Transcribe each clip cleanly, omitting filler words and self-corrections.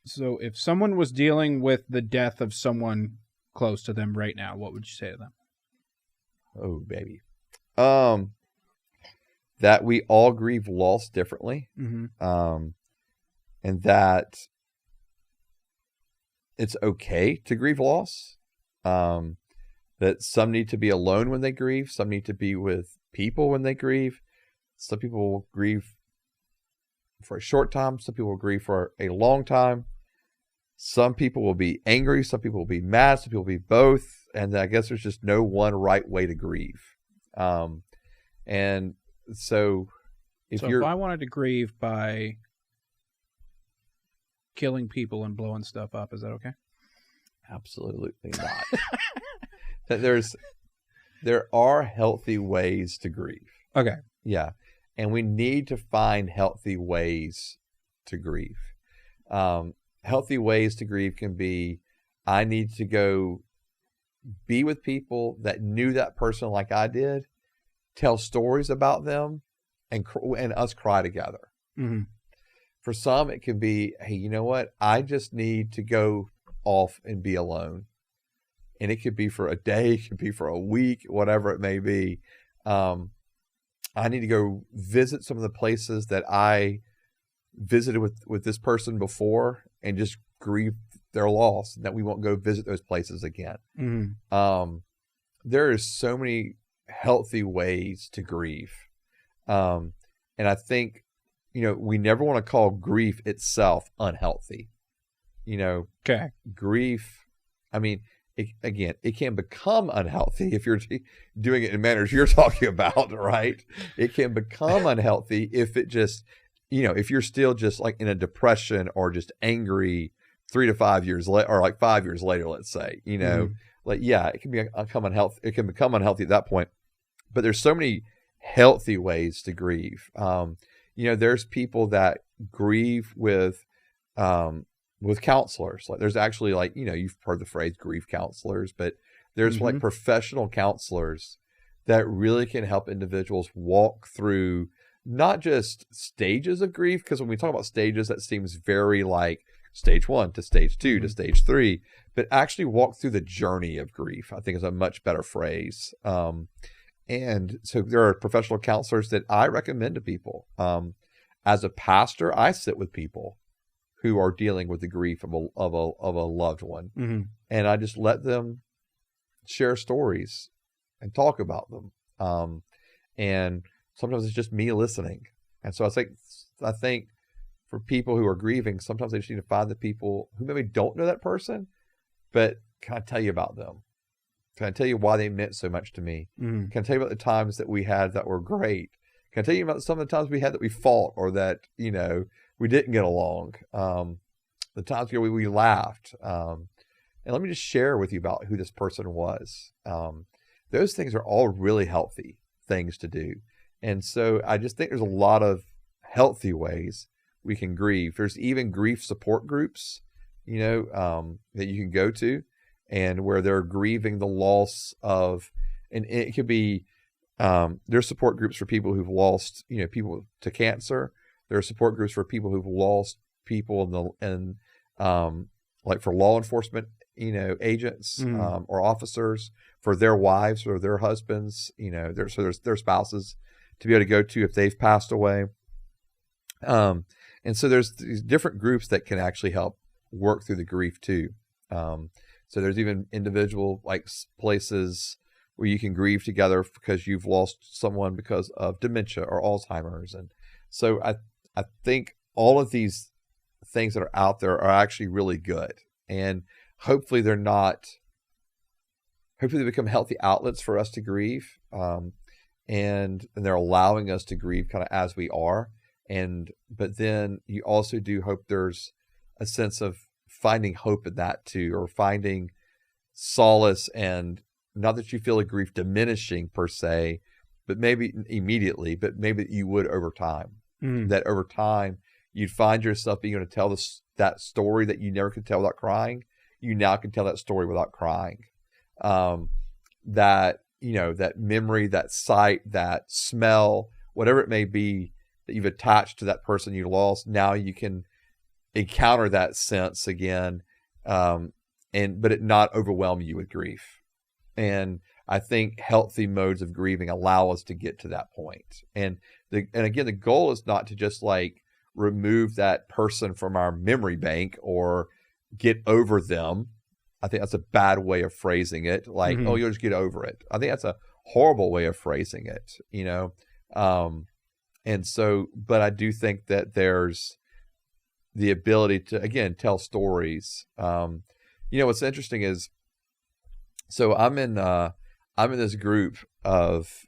So if someone was dealing with the death of someone close to them right now, what would you say to them? Oh, baby. That we all grieve loss differently. Mm-hmm. And that it's okay to grieve loss. That some need to be alone when they grieve. Some need to be with people when they grieve. Some people will grieve for a short time. Some people will grieve for a long time. Some people will be angry. Some people will be mad. Some people will be both. And I guess there's just no one right way to grieve. And so if I wanted to grieve by killing people and blowing stuff up, is that okay? Absolutely not. There are healthy ways to grieve. Okay. Yeah. And we need to find healthy ways to grieve. Healthy ways to grieve can be, I need to go be with people that knew that person like I did, tell stories about them, and us cry together. Mm-hmm. For some, it can be, hey, you know what? I just need to go off and be alone. And it could be for a day, it could be for a week, whatever it may be. I need to go visit some of the places that I visited with this person before and just grieve their loss, and that we won't go visit those places again. Mm-hmm. There is so many healthy ways to grieve. And I think, we never want to call grief itself unhealthy. Okay. Grief, I mean, it can become unhealthy if you're doing it in manners you're talking about, right? It can become unhealthy if it just, if you're still just like in a depression or just angry 3 to 5 years later, or like 5 years later, let's say, Mm-hmm. it can become unhealthy. It can become unhealthy at that point. But there's so many healthy ways to grieve. There's people that grieve with counselors. Like there's actually you've heard the phrase grief counselors, but there's Mm-hmm. like professional counselors that really can help individuals walk through not just stages of grief, because when we talk about stages, that seems very like stage 1 to stage 2 Mm-hmm. to stage 3, but actually walk through the journey of grief, I think is a much better phrase. And so there are professional counselors that I recommend to people. As a pastor, I sit with people who are dealing with the grief of a loved one. Mm-hmm. And I just let them share stories and talk about them. And sometimes it's just me listening. And so I think for people who are grieving, sometimes they just need to find the people who maybe don't know that person, but can I tell you about them? Can I tell you why they meant so much to me? Mm-hmm. Can I tell you about the times that we had that were great? Can I tell you about some of the times we had that we fought or that, we didn't get along? The times where we laughed. And let me just share with you about who this person was. Those things are all really healthy things to do. And so I just think there's a lot of healthy ways we can grieve. There's even grief support groups, that you can go to, and where they're grieving the loss of, and it could be, there's support groups for people who've lost, people to cancer. There are support groups for people who've lost people like for law enforcement, agents, Mm-hmm. or officers, for their wives or their husbands, there's their spouses to be able to go to if they've passed away. And so there's these different groups that can actually help work through the grief too. So there's even individual places where you can grieve together because you've lost someone because of dementia or Alzheimer's. And so I think all of these things that are out there are actually really good. And hopefully they become healthy outlets for us to grieve. And they're allowing us to grieve kind of as we are. But then you also do hope there's a sense of finding hope in that too, or finding solace, and not that you feel a grief diminishing per se, but maybe immediately, but maybe you would over time. Mm-hmm. That over time you'd find yourself being able to tell that story that you never could tell without crying. You now can tell that story without crying. That memory, that sight, that smell, whatever it may be that you've attached to that person you lost, now it encounter that sense again, but it not overwhelm you with grief. And I think healthy modes of grieving allow us to get to that point. And again, the goal is not to just like remove that person from our memory bank or get over them. I think that's a bad way of phrasing it. Like, oh, you'll just get over it. I think that's a horrible way of phrasing it, you know? And so, but I do think that there's the ability to, again, tell stories. You know, what's interesting is, so I'm in this group of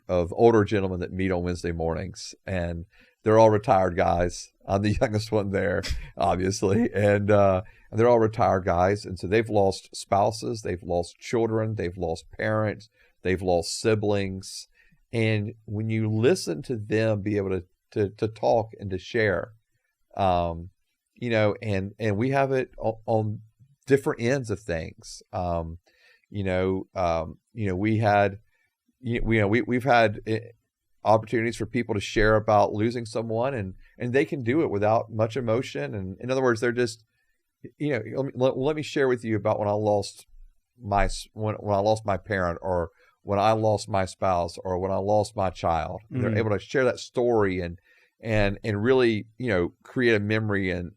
older gentlemen that meet on Wednesday mornings, and they're all retired guys. I'm the youngest one there, obviously, and they're all retired guys, and so they've lost spouses, they've lost children, they've lost parents, they've lost siblings, and when you listen to them be able to talk and to share, you know, and we have it on different ends of things. We've had opportunities for people to share about losing someone, and they can do it without much emotion. And in other words, they're just, you know, let me share with you about when I lost my parent, or when I lost my spouse, or when I lost my child. Mm-hmm. They're able to share that story and really, you know, create a memory, and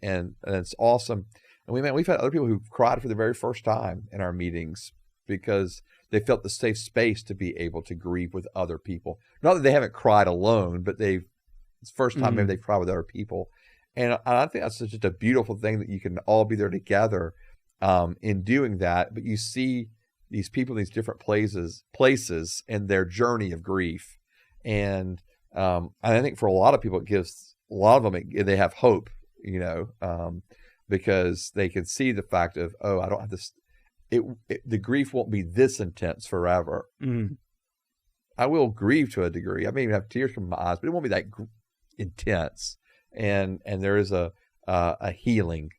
it's awesome. And we've had other people who've cried for the very first time in our meetings because they felt the safe space to be able to grieve with other people. Not that they haven't cried alone, but it's the first time maybe they've cried with other people. And I think that's just a beautiful thing, that you can all be there together in doing that. But you see these people in these different places and their journey of grief. And I think for a lot of people, it gives a lot of them, they have hope, you know, because they can see the fact of, oh, I don't have this. The grief won't be this intense forever. Mm. I will grieve to a degree. I may even have tears from my eyes, but it won't be that intense. And there is a healing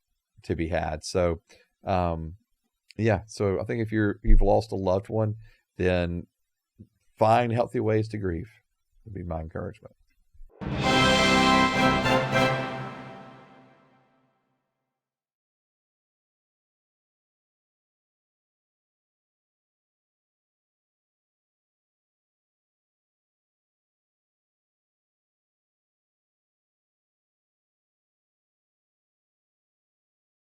to be had. So, yeah. So I think if you've lost a loved one, then find healthy ways to grieve would be my encouragement.